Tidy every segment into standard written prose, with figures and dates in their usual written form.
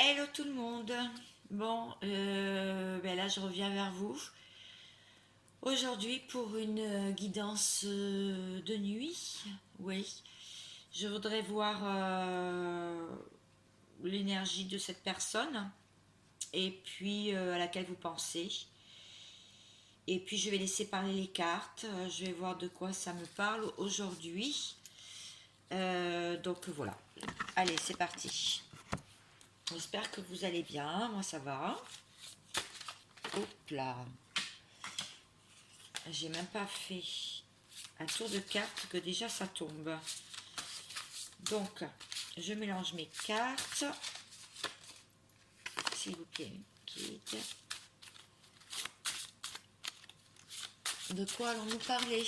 Hello tout le monde. Bon, là je reviens vers vous aujourd'hui pour une guidance de nuit. Oui, je voudrais voir l'énergie de cette personne et puis à laquelle vous pensez. Et puis je vais laisser parler les cartes. Je vais voir de quoi ça me parle aujourd'hui. Donc voilà. Allez, c'est parti. J'espère que vous allez bien. Moi ça va. Hop là. J'ai même pas fait un tour de cartes que déjà ça tombe. Donc, je mélange mes cartes. S'il vous plaît, quitte. De quoi allons-nous parler?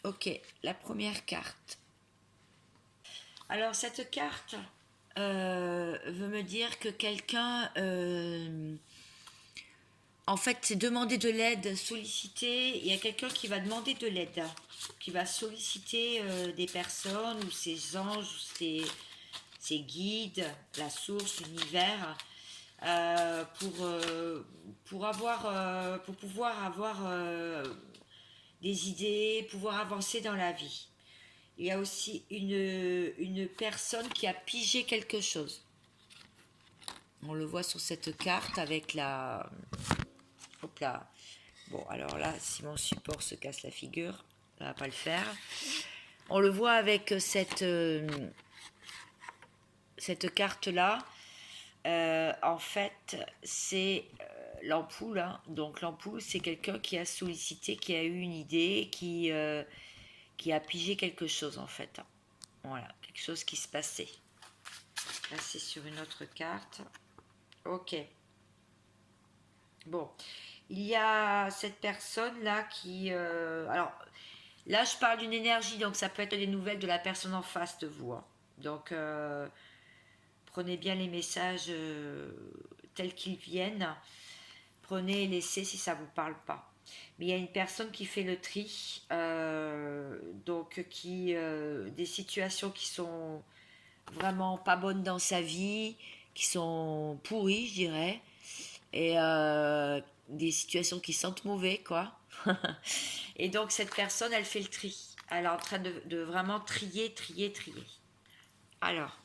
Ok, la première carte. Alors, cette carte veut me dire que quelqu'un en fait, c'est demander de l'aide, solliciter. Il y a quelqu'un qui va demander de l'aide, qui va solliciter des personnes ou ses anges ou ses guides, la source, l'univers, pour pouvoir avoir des idées, pouvoir avancer dans la vie. Il y a aussi une personne qui a pigé quelque chose. On le voit sur cette carte avec la, hop là. Bon, alors là, si mon support se casse la figure, ça va pas le faire. On le voit avec cette carte-là. En fait, c'est l'ampoule. Hein. Donc l'ampoule, c'est quelqu'un qui a sollicité, qui a eu une idée, qui a pigé quelque chose en fait. Voilà, quelque chose qui se passait. Là, c'est sur une autre carte. Ok. Bon, il y a cette personne-là qui... alors, là, je parle d'une énergie, donc ça peut être des nouvelles de la personne en face de vous. Hein. Donc, prenez bien les messages tels qu'ils viennent. Prenez et laissez si ça ne vous parle pas. Mais il y a une personne qui fait le tri, donc des situations qui sont vraiment pas bonnes dans sa vie, qui sont pourries, je dirais, et des situations qui sentent mauvais, quoi. Et donc cette personne, elle fait le tri. Elle est en train de vraiment trier, trier, trier. Alors,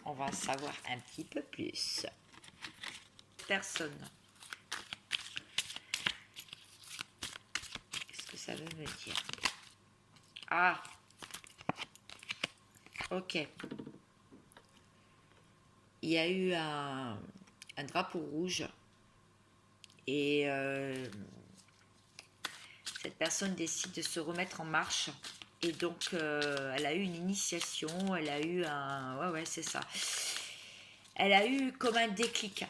on va en savoir un petit peu plus. Personne. Qu'est-ce que ça veut me dire? Ah, ok. Il y a eu un drapeau rouge et cette personne décide de se remettre en marche. Et donc, elle a eu une initiation, elle a eu un... Ouais, c'est ça. Elle a eu comme un déclic.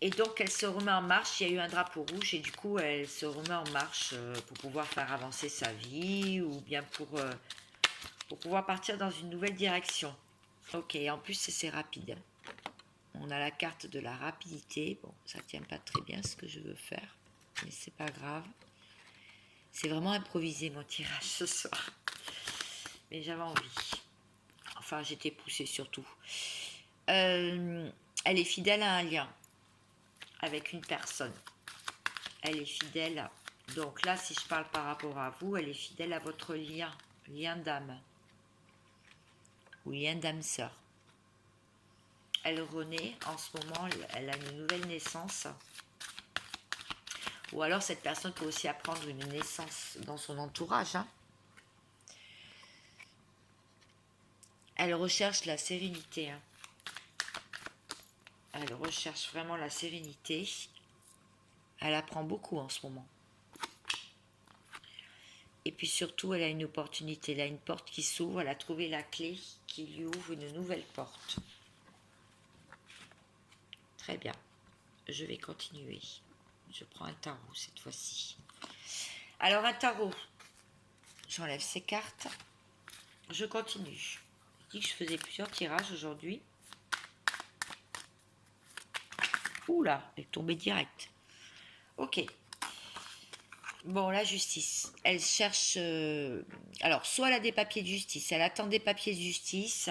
Et donc, elle se remet en marche, il y a eu un drapeau rouge, et du coup, elle se remet en marche pour pouvoir faire avancer sa vie, ou bien pour pouvoir partir dans une nouvelle direction. Ok, en plus, c'est rapide. On a la carte de la rapidité. Bon, ça tient pas très bien ce que je veux faire, mais c'est pas grave. C'est vraiment improvisé mon tirage ce soir. Mais j'avais envie. Enfin, j'étais poussée surtout. Elle est fidèle à un lien avec une personne. Elle est fidèle. Donc là, si je parle par rapport à vous, elle est fidèle à votre lien d'âme ou lien d'âme sœur. Elle renaît en ce moment, elle a une nouvelle naissance. Ou alors cette personne peut aussi apprendre une naissance dans son entourage. Hein. Elle recherche la sérénité. Hein. Elle recherche vraiment la sérénité. Elle apprend beaucoup en ce moment. Et puis surtout, elle a une opportunité. Elle a une porte qui s'ouvre. Elle a trouvé la clé qui lui ouvre une nouvelle porte. Très bien. Je vais continuer. Je prends un tarot cette fois-ci. Alors un tarot. J'enlève ces cartes. Je continue. J'ai dit que je faisais plusieurs tirages aujourd'hui. Oula, elle est tombée direct. Ok. Bon, la justice. Elle cherche... alors, soit elle a des papiers de justice. Elle attend des papiers de justice.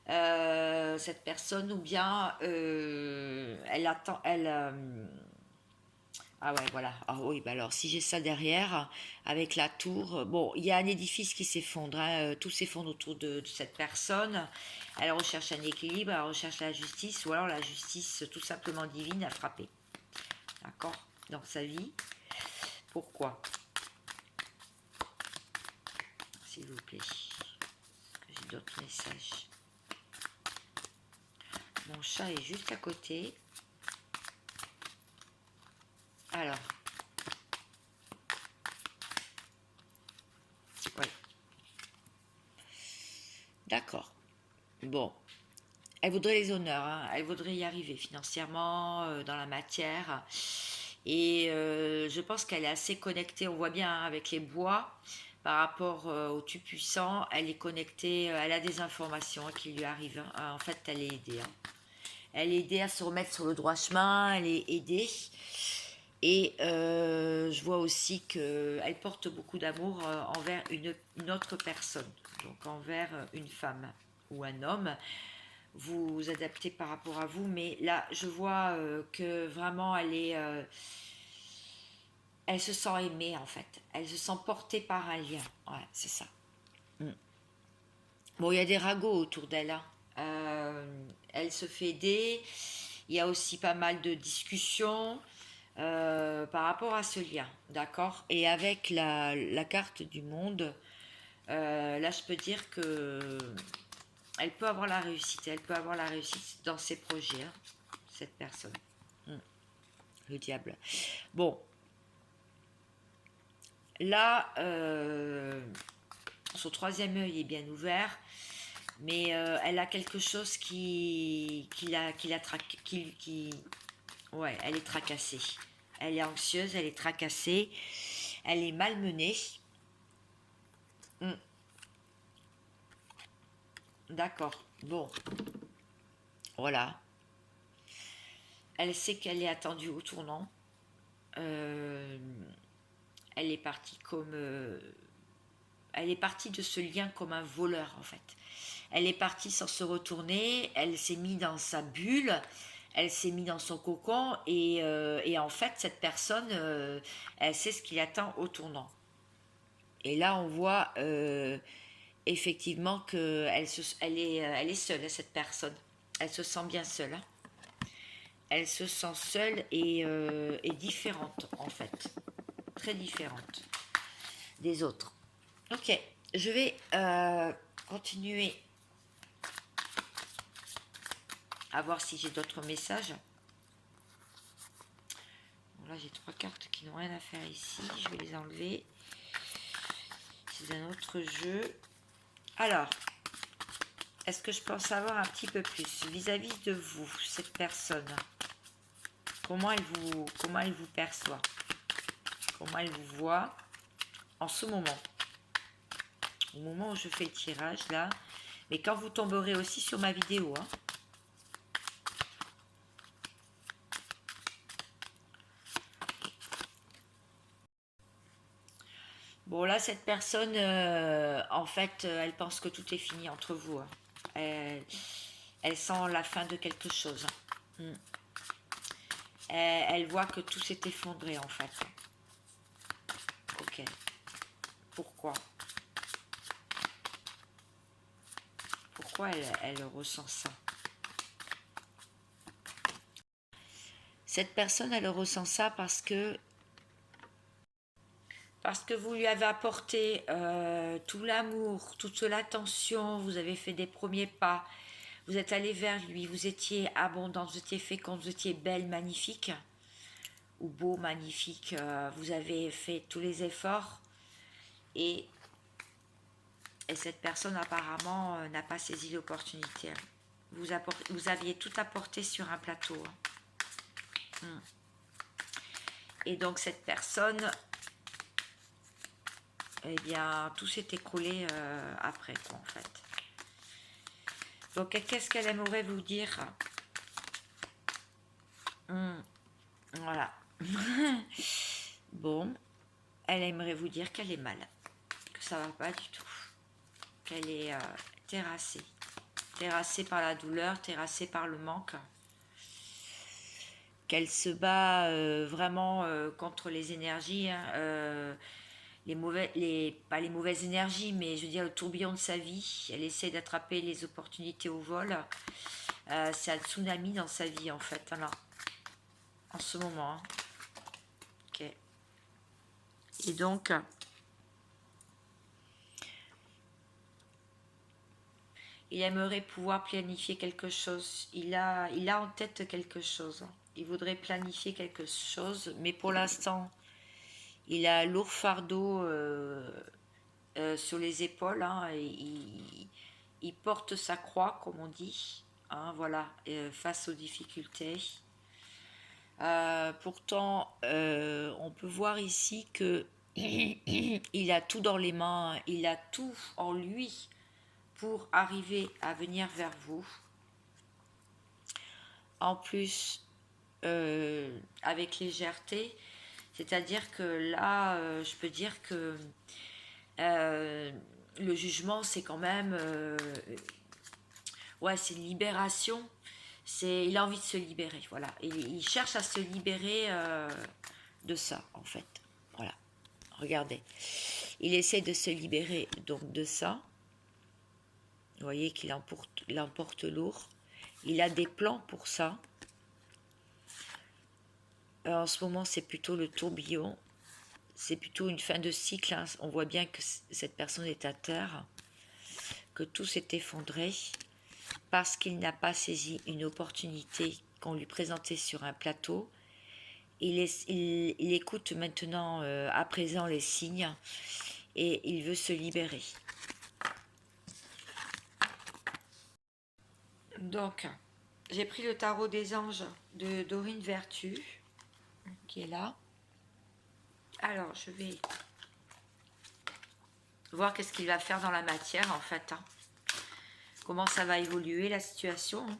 cette personne, ou bien elle attend, ah ouais, voilà. Ah oui, bah alors si j'ai ça derrière, avec la tour, bon, il y a un édifice qui s'effondre, hein, tout s'effondre autour de cette personne. Elle recherche un équilibre, elle recherche la justice, ou alors la justice tout simplement divine a frappé. D'accord? Dans sa vie. Pourquoi? S'il vous plaît. J'ai d'autres messages. Mon chat est juste à côté. Alors. Oui. D'accord. Bon. Elle voudrait les honneurs, hein. Elle voudrait y arriver financièrement, dans la matière. Et je pense qu'elle est assez connectée, on voit bien hein, avec les bois, par rapport au tu puissant, elle est connectée, elle a des informations hein, qui lui arrivent, hein. En fait, elle est aidée, hein. Elle est aidée à se remettre sur le droit chemin, elle est aidée. Et je vois aussi qu'elle porte beaucoup d'amour envers une autre personne, donc envers une femme ou un homme. Vous vous adaptez par rapport à vous, mais là, je vois que vraiment, elle se sent aimée en fait. Elle se sent portée par un lien. Ouais, c'est ça. Mm. Bon, il y a des ragots autour d'elle, hein. Elle se fait aider. Il y a aussi pas mal de discussions par rapport à ce lien, d'accord? Et avec la carte du monde, là, je peux dire que elle peut avoir la réussite. Elle peut avoir la réussite dans ses projets, hein, cette personne. Mm. Le diable. Bon, là, son troisième œil est bien ouvert, mais elle a quelque chose ouais, elle est tracassée. Elle est anxieuse, elle est tracassée, elle est malmenée. Hmm, d'accord, bon, voilà. Elle sait qu'elle est attendue au tournant. Euh, elle est partie elle est partie de ce lien comme un voleur en fait. Elle est partie sans se retourner, elle s'est mise dans sa bulle, elle s'est mise dans son cocon et en fait cette personne, elle sait ce qui l'attend au tournant. Et là on voit effectivement elle est seule, cette personne. Elle se sent bien seule, hein. Elle se sent seule et différente en fait, très différente des autres. Ok, je vais continuer à voir si j'ai d'autres messages. Bon, là, j'ai trois cartes qui n'ont rien à faire ici. Je vais les enlever. C'est un autre jeu. Alors, est-ce que je peux en savoir un petit peu plus vis-à-vis de vous, cette personne? Comment elle vous perçoit? Comment elle vous voit en ce moment? Au moment où je fais le tirage, là. Mais quand vous tomberez aussi sur ma vidéo, hein. Bon, là, cette personne, en fait, elle pense que tout est fini entre vous, hein. Elle sent la fin de quelque chose, hein. Mm. Elle voit que tout s'est effondré, en fait. Ok. Pourquoi? Pourquoi elle ressent ça? Cette personne, elle ressent ça parce que vous lui avez apporté tout l'amour, toute l'attention, vous avez fait des premiers pas, vous êtes allé vers lui, vous étiez abondante, vous étiez féconde, vous étiez belle, magnifique, ou beau, magnifique, vous avez fait tous les efforts et, et cette personne apparemment n'a pas saisi l'opportunité. Vous aviez tout apporté sur un plateau, hein. Et donc cette personne, eh bien, tout s'est écroulé après, quoi, en fait. Donc, qu'est-ce qu'elle aimerait vous dire? Voilà. Bon, elle aimerait vous dire qu'elle est mal, que ça va pas du tout, qu'elle est terrassée. terrassée par la douleur, terrassée par le manque, qu'elle se bat vraiment contre les énergies, hein, pas les mauvaises énergies, mais je veux dire le tourbillon de sa vie. Elle essaie d'attraper les opportunités au vol. C'est un tsunami dans sa vie en fait, hein, là, en ce moment. Hein. Ok. Et donc, il aimerait pouvoir planifier quelque chose. Il a en tête quelque chose. Il voudrait planifier quelque chose, mais pour l'instant, il a un lourd fardeau sur les épaules. Hein, et il porte sa croix, comme on dit, hein, voilà, face aux difficultés. Pourtant, on peut voir ici que il a tout dans les mains, il a tout en lui pour arriver à venir vers vous. En plus, avec légèreté, c'est-à-dire que là, je peux dire que le jugement, c'est quand même, ouais, c'est une libération. Il a envie de se libérer, voilà. Il cherche à se libérer de ça, en fait. Voilà. Regardez. Il essaie de se libérer donc de ça. Vous voyez qu'il l'emporte lourd. Il a des plans pour ça. En ce moment, c'est plutôt le tourbillon. C'est plutôt une fin de cycle. Hein. On voit bien que cette personne est à terre, que tout s'est effondré parce qu'il n'a pas saisi une opportunité qu'on lui présentait sur un plateau. Il écoute maintenant, à présent, les signes et il veut se libérer. Donc, j'ai pris le tarot des anges de Dorine Vertu, qui est là. Alors, je vais voir qu'est-ce qu'il va faire dans la matière, en fait. Hein. Comment ça va évoluer, la situation. Hein.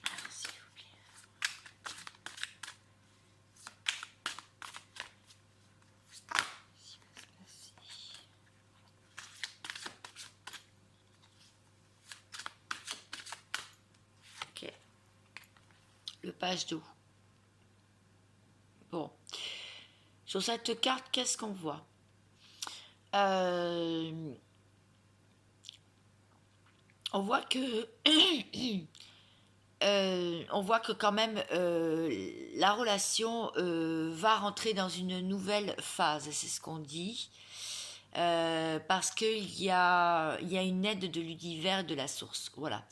Alors, s'il vous plaît. Ok. Le page d'eau. Bon. Sur cette carte, qu'est-ce qu'on voit? On voit que on voit que quand même la relation va rentrer dans une nouvelle phase, c'est ce qu'on dit, parce qu'il y a une aide de l'univers, de la source. Voilà.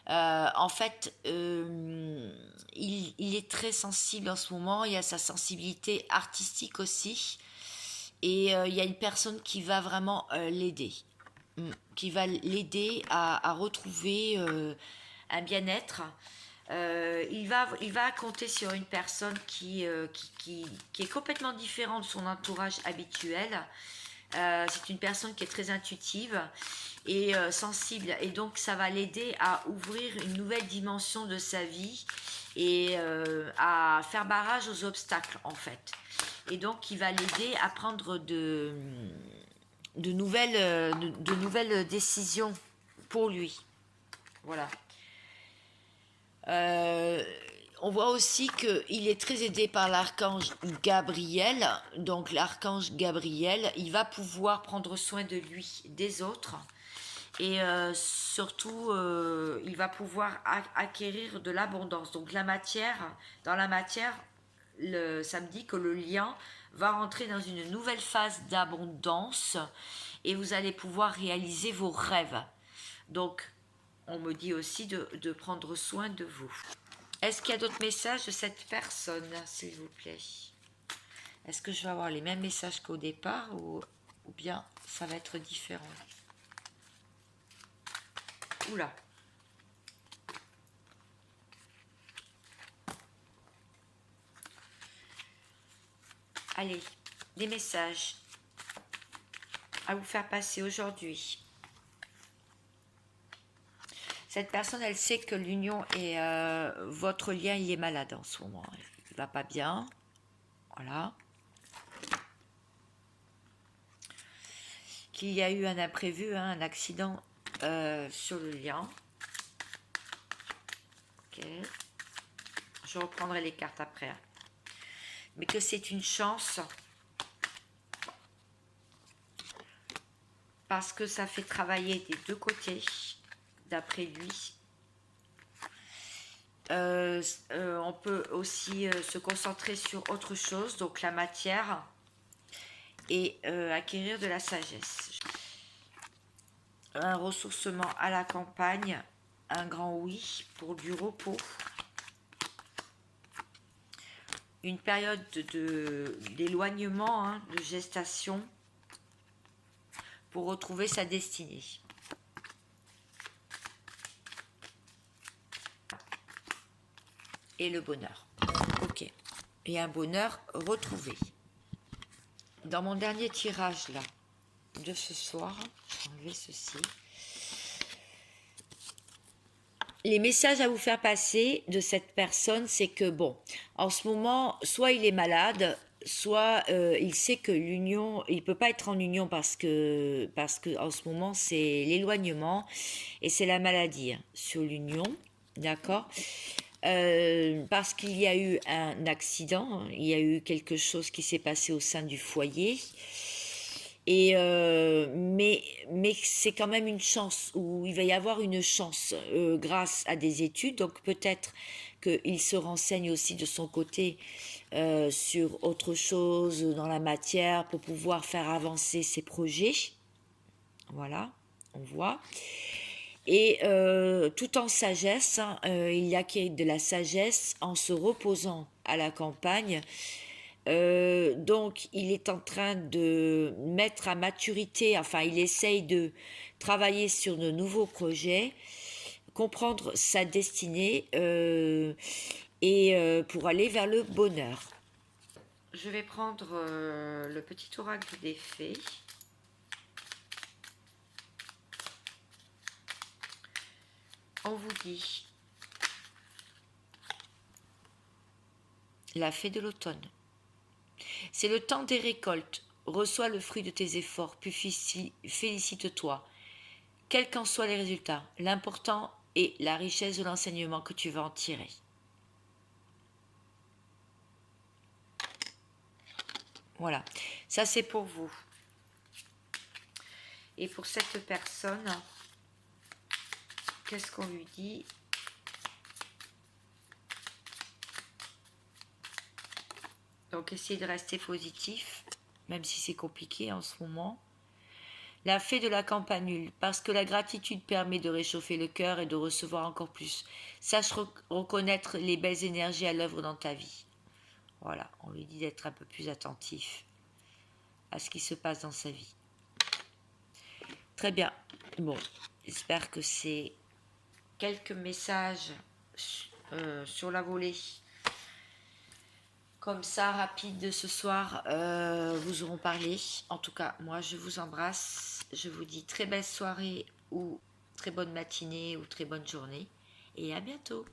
En fait, il est très sensible en ce moment, il y a sa sensibilité artistique aussi, et il y a une personne qui va vraiment l'aider. Qui va l'aider à retrouver un bien-être. Il va compter sur une personne qui est complètement différente de son entourage habituel. C'est une personne qui est très intuitive et sensible. Et donc, ça va l'aider à ouvrir une nouvelle dimension de sa vie et à faire barrage aux obstacles, en fait. Et donc, il va l'aider à prendre de nouvelles décisions pour lui. Voilà. On voit aussi qu'il est très aidé par l'archange Gabriel. Donc l'archange Gabriel, il va pouvoir prendre soin de lui, des autres. Et surtout, il va pouvoir acquérir de l'abondance. Donc dans la matière, ça me dit que le lien va rentrer dans une nouvelle phase d'abondance et vous allez pouvoir réaliser vos rêves. Donc, on me dit aussi de prendre soin de vous. Est-ce qu'il y a d'autres messages de cette personne, s'il vous plaît? Est-ce que je vais avoir les mêmes messages qu'au départ ou bien ça va être différent? Oula. Allez, des messages à vous faire passer aujourd'hui. Cette personne, elle sait que l'union et votre lien, il est malade en ce moment. Il ne va pas bien. Voilà. Qu'il y a eu un imprévu, hein, un accident sur le lien. Ok. Je reprendrai les cartes après. Hein. Mais que c'est une chance parce que ça fait travailler des deux côtés, d'après lui. On peut aussi se concentrer sur autre chose, donc la matière, et acquérir de la sagesse. Un ressourcement à la campagne, un grand oui pour du repos. Une période d'éloignement, hein, de gestation, pour retrouver sa destinée. Et le bonheur. Ok. Et un bonheur retrouvé. Dans mon dernier tirage là, de ce soir, je vais enlever ceci. Les messages à vous faire passer de cette personne, c'est que bon, en ce moment, soit il est malade, soit il sait que l'union, il peut pas être en union parce que en ce moment c'est l'éloignement et c'est la maladie hein, sur l'union, d'accord. Parce qu'il y a eu un accident, hein, il y a eu quelque chose qui s'est passé au sein du foyer. Et mais c'est quand même une chance, où il va y avoir une chance grâce à des études. Donc peut-être qu'il se renseigne aussi de son côté sur autre chose dans la matière pour pouvoir faire avancer ses projets. Voilà, on voit. Et tout en sagesse, hein, il acquiert de la sagesse en se reposant à la campagne. Donc, il est en train de mettre à maturité, enfin, il essaye de travailler sur de nouveaux projets, comprendre sa destinée et pour aller vers le bonheur. Je vais prendre le petit oracle des fées. On vous dit la fée de l'automne. C'est le temps des récoltes. Reçois le fruit de tes efforts, puis félicite-toi. Quels qu'en soient les résultats, l'important est la richesse de l'enseignement que tu vas en tirer. Voilà, ça c'est pour vous. Et pour cette personne, qu'est-ce qu'on lui dit ? Donc essayez de rester positif, même si c'est compliqué en ce moment. La fée de la campanule, parce que la gratitude permet de réchauffer le cœur et de recevoir encore plus. Sache reconnaître les belles énergies à l'œuvre dans ta vie. Voilà, on lui dit d'être un peu plus attentif à ce qui se passe dans sa vie. Très bien. Bon, j'espère que ces quelques messages sur la volée, comme ça, rapide de ce soir, vous auront parlé. En tout cas, moi, je vous embrasse. Je vous dis très belle soirée ou très bonne matinée ou très bonne journée. Et à bientôt.